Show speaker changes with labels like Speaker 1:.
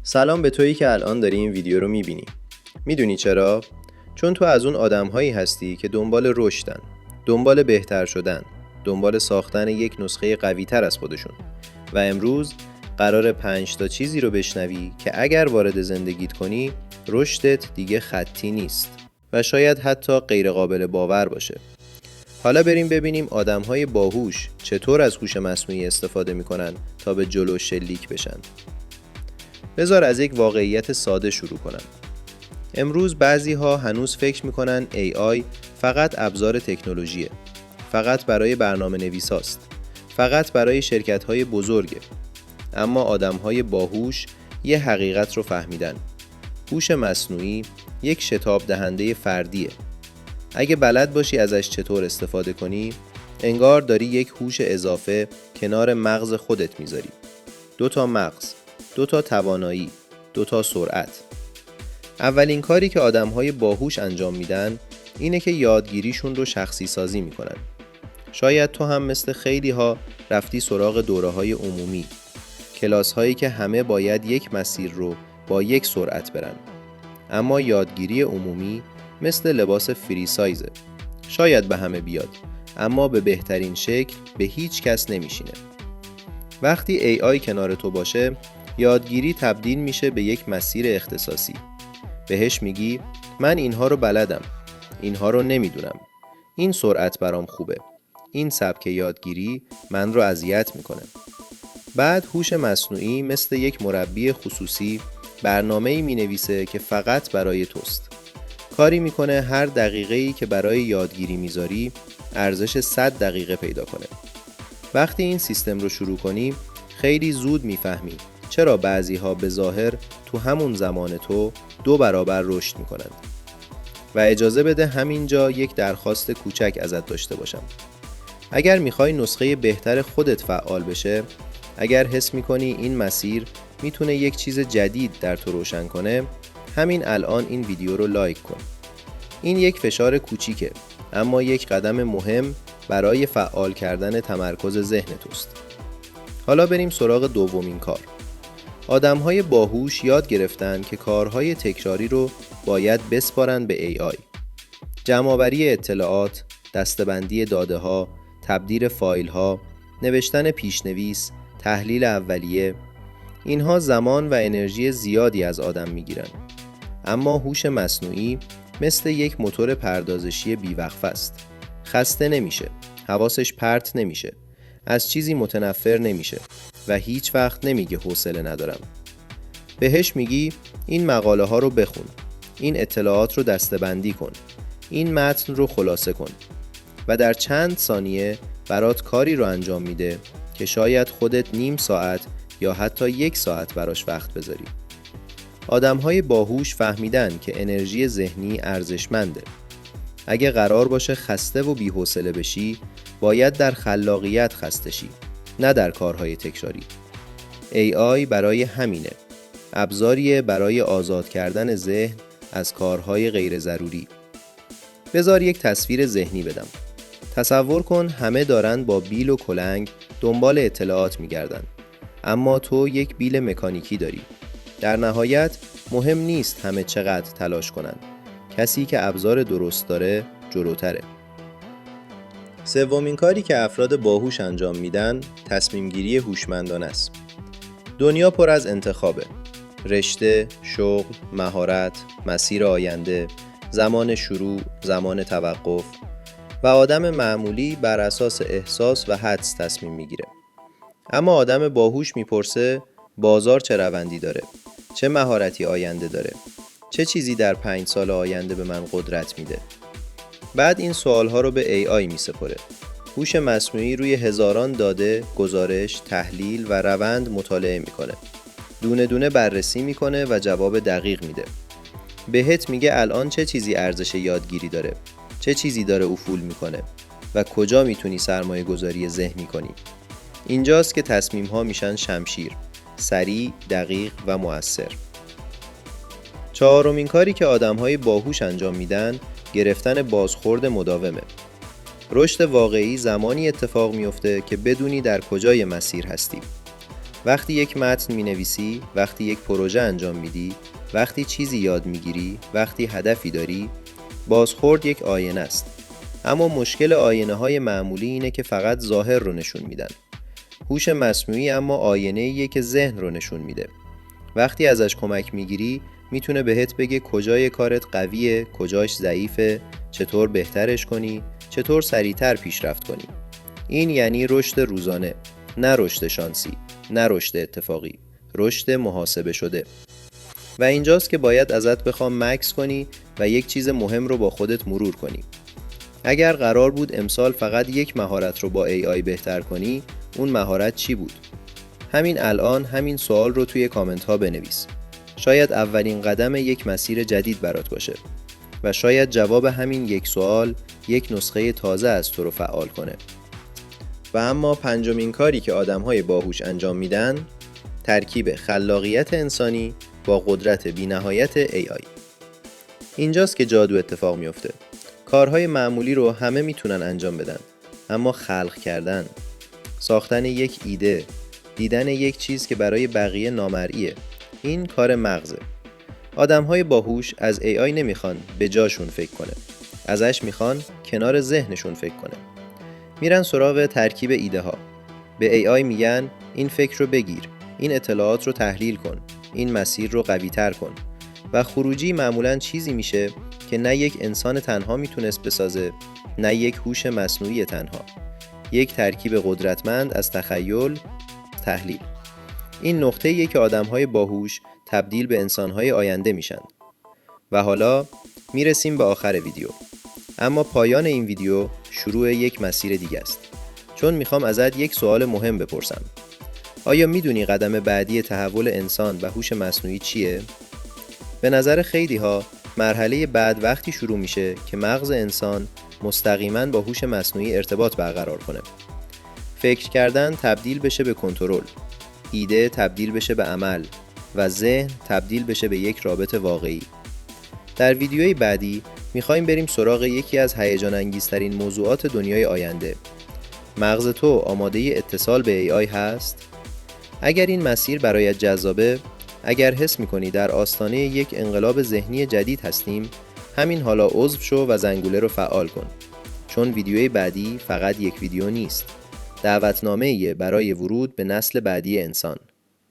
Speaker 1: سلام به تویی که الان داری این ویدیو رو میبینی. میدونی چرا؟ چون تو از اون آدم‌هایی هستی که دنبال رشدن، دنبال بهتر شدن، دنبال ساختن یک نسخه قوی‌تر از خودشون و امروز قرار 5 تا چیزی رو بشنوی که اگر وارد زندگیت کنی رشدت دیگه خطی نیست و شاید حتی غیر قابل باور باشه. حالا بریم ببینیم آدم‌های باهوش چطور از هوش مصنوعی استفاده می‌کنن تا به جلو شلیک بشن. بذار از یک واقعیت ساده شروع کنم. امروز بعضی ها هنوز فکر میکنن AI فقط ابزار تکنولوژیه، فقط برای برنامه نویس هاست، فقط برای شرکت های بزرگه. اما آدم های باهوش یه حقیقت رو فهمیدن. هوش مصنوعی یک شتاب دهنده فردیه. اگه بلد باشی ازش چطور استفاده کنی، انگار داری یک هوش اضافه کنار مغز خودت میذاری. 2 تا مغز، 2 تا توانایی، 2 تا سرعت. اولین کاری که آدم‌های باهوش انجام میدن اینه که یادگیریشون رو شخصی سازی میکنن. شاید تو هم مثل خیلی ها رفتی سراغ دوره‌های عمومی، کلاس‌هایی که همه باید یک مسیر رو با یک سرعت برن. اما یادگیری عمومی مثل لباس فری سایزه. شاید به همه بیاد، اما به بهترین شکل به هیچ کس نمیشینه. وقتی AI کنار تو باشه، یادگیری تبدیل میشه به یک مسیر اختصاصی. بهش میگی من اینها رو بلدم، اینها رو نمیدونم، این سرعت برام خوبه، این سبک یادگیری من رو اذیت میکنه. بعد هوش مصنوعی مثل یک مربی خصوصی برنامه‌ای مینویسه که فقط برای توست. کاری میکنه هر دقیقه‌ای که برای یادگیری میذاری ارزش 100 دقیقه پیدا کنه. وقتی این سیستم رو شروع کنی خیلی زود میفهمی چرا بعضی‌ها به ظاهر تو همون زمان تو 2 برابر رشد میکنند. و اجازه بده همینجا یک درخواست کوچک ازت داشته باشم. اگر میخوای نسخه بهتر خودت فعال بشه، اگر حس میکنی این مسیر میتونه یک چیز جدید در تو روشن کنه، همین الان این ویدیو رو لایک کن. این یک فشار کوچیکه، اما یک قدم مهم برای فعال کردن تمرکز ذهن توست. حالا بریم سراغ دومین کار. آدم‌های باهوش یاد گرفتن که کارهای تکراری رو باید بسپارن به AI. جمع‌آوری اطلاعات، دسته‌بندی داده‌ها، تبدیل فایل‌ها، نوشتن پیش‌نویس، تحلیل اولیه، اینها زمان و انرژی زیادی از آدم می‌گیرن. اما هوش مصنوعی مثل یک موتور پردازشی بی‌وقفه است. خسته نمیشه، حواسش پرت نمیشه، از چیزی متنفر نمیشه و هیچ وقت نمیگه حوصله ندارم. بهش میگی این مقاله ها رو بخون، این اطلاعات رو دسته‌بندی کن، این متن رو خلاصه کن و در چند ثانیه برات کاری رو انجام میده که شاید خودت نیم ساعت یا حتی 1 ساعت براش وقت بذاری. آدم‌های باهوش فهمیدن که انرژی ذهنی ارزشمنده. اگه قرار باشه خسته و بی‌حوصله بشی، باید در خلاقیت خسته شی، نه در کارهای تکراری. AI برای همینه. ابزاریه برای آزاد کردن ذهن از کارهای غیر ضروری. بذار یک تصویر ذهنی بدم. تصور کن همه دارن با بیل و کلنگ دنبال اطلاعات میگردن. اما تو یک بیل مکانیکی داری. در نهایت مهم نیست همه چقدر تلاش کنن. کسی که ابزار درست داره جلوتره. سومین کاری که افراد باهوش انجام میدن تصمیم گیری هوشمندانه است. دنیا پر از انتخابه. رشته، شغل، مهارت، مسیر آینده، زمان شروع، زمان توقف و آدم معمولی بر اساس احساس و حدس تصمیم میگیره. اما آدم باهوش میپرسه بازار چه روندی داره؟ چه مهارتی آینده داره؟ چه چیزی در 5 سال آینده به من قدرت میده؟ بعد این سوالها رو به AI میسپره. هوش مصنوعی روی هزاران داده، گزارش، تحلیل و روند مطالعه میکنه. دونه دونه بررسی میکنه و جواب دقیق میده. بهت میگه الان چه چیزی ارزش یادگیری داره، چه چیزی داره افول میکنه و کجا میتونی سرمایه گذاری ذهنی کنی. اینجاست که تصمیم ها میشن شمشیر، سریع، دقیق و مؤثر. چهارمین کاری که آدم‌های باهوش انجام میدن گرفتن بازخورد مداومه. رشد واقعی زمانی اتفاق میفته که بدونی در کجای مسیر هستی. وقتی یک متن می‌نویسی، وقتی یک پروژه انجام میدی، وقتی چیزی یاد میگیری، وقتی هدفی داری، بازخورد یک آینه است. اما مشکل آینه‌های معمولی اینه که فقط ظاهر رو نشون میدن. هوش مصنوعی اما آینه‌ایه که ذهن رو نشون میده. وقتی ازش کمک میگیری، میتونه بهت بگه کجای کارت قویه، کجاش ضعیفه، چطور بهترش کنی، چطور سریعتر پیشرفت کنی. این یعنی رشد روزانه، نه رشد شانسی، نه رشد اتفاقی، رشد محاسبه شده. و اینجاست که باید ازت بخوام مکث کنی و یک چیز مهم رو با خودت مرور کنی. اگر قرار بود امسال فقط یک مهارت رو با AI بهتر کنی، اون مهارت چی بود؟ همین الان همین سوال رو توی کامنت ها بنویس. شاید اولین قدم یک مسیر جدید برات باشه و شاید جواب همین یک سوال یک نسخه تازه از تو رو فعال کنه. و اما پنجمین کاری که آدم‌های باهوش انجام میدن، ترکیب خلاقیت انسانی با قدرت بی‌نهایت AI. اینجاست که جادو اتفاق میفته. کارهای معمولی رو همه میتونن انجام بدن، اما خلق کردن، ساختن یک ایده، دیدن یک چیز که برای بقیه نامرئیه، این کار مغزه. آدم‌های باهوش از AI نمیخوان به جاشون فکر کنه، ازش میخوان کنار ذهنشون فکر کنه. میرن سراغ ترکیب ایده ها. به AI میگن این فکر رو بگیر، این اطلاعات رو تحلیل کن، این مسیر رو قوی تر کن. و خروجی معمولاً چیزی میشه که نه یک انسان تنها میتونست بسازه، نه یک هوش مصنوعی تنها. یک ترکیب قدرتمند از تخیل، تحلیل. این نقطه‌ایه که آدم‌های باهوش تبدیل به انسان‌های آینده میشن. و حالا میرسیم به آخر ویدیو. اما پایان این ویدیو شروع یک مسیر دیگه است. چون میخوام ازت یک سوال مهم بپرسم. آیا میدونی قدم بعدی تحول انسان و هوش مصنوعی چیه؟ به نظر خیلی‌ها مرحله بعد وقتی شروع میشه که مغز انسان مستقیما با هوش مصنوعی ارتباط برقرار کنه. فکر کردن تبدیل بشه به کنترل، ایده تبدیل بشه به عمل و ذهن تبدیل بشه به یک رابط واقعی. در ویدیوی بعدی میخوایم بریم سراغ یکی از هیجان انگیزترین موضوعات دنیای آینده. مغز تو آماده اتصال به AI هست؟ اگر این مسیر برایت جذابه، اگر حس میکنی در آستانه یک انقلاب ذهنی جدید هستیم، همین حالا عضو شو و زنگوله رو فعال کن. چون ویدیوی بعدی فقط یک ویدیو نیست، دعوتنامه‌ایه برای ورود به نسل بعدی انسان.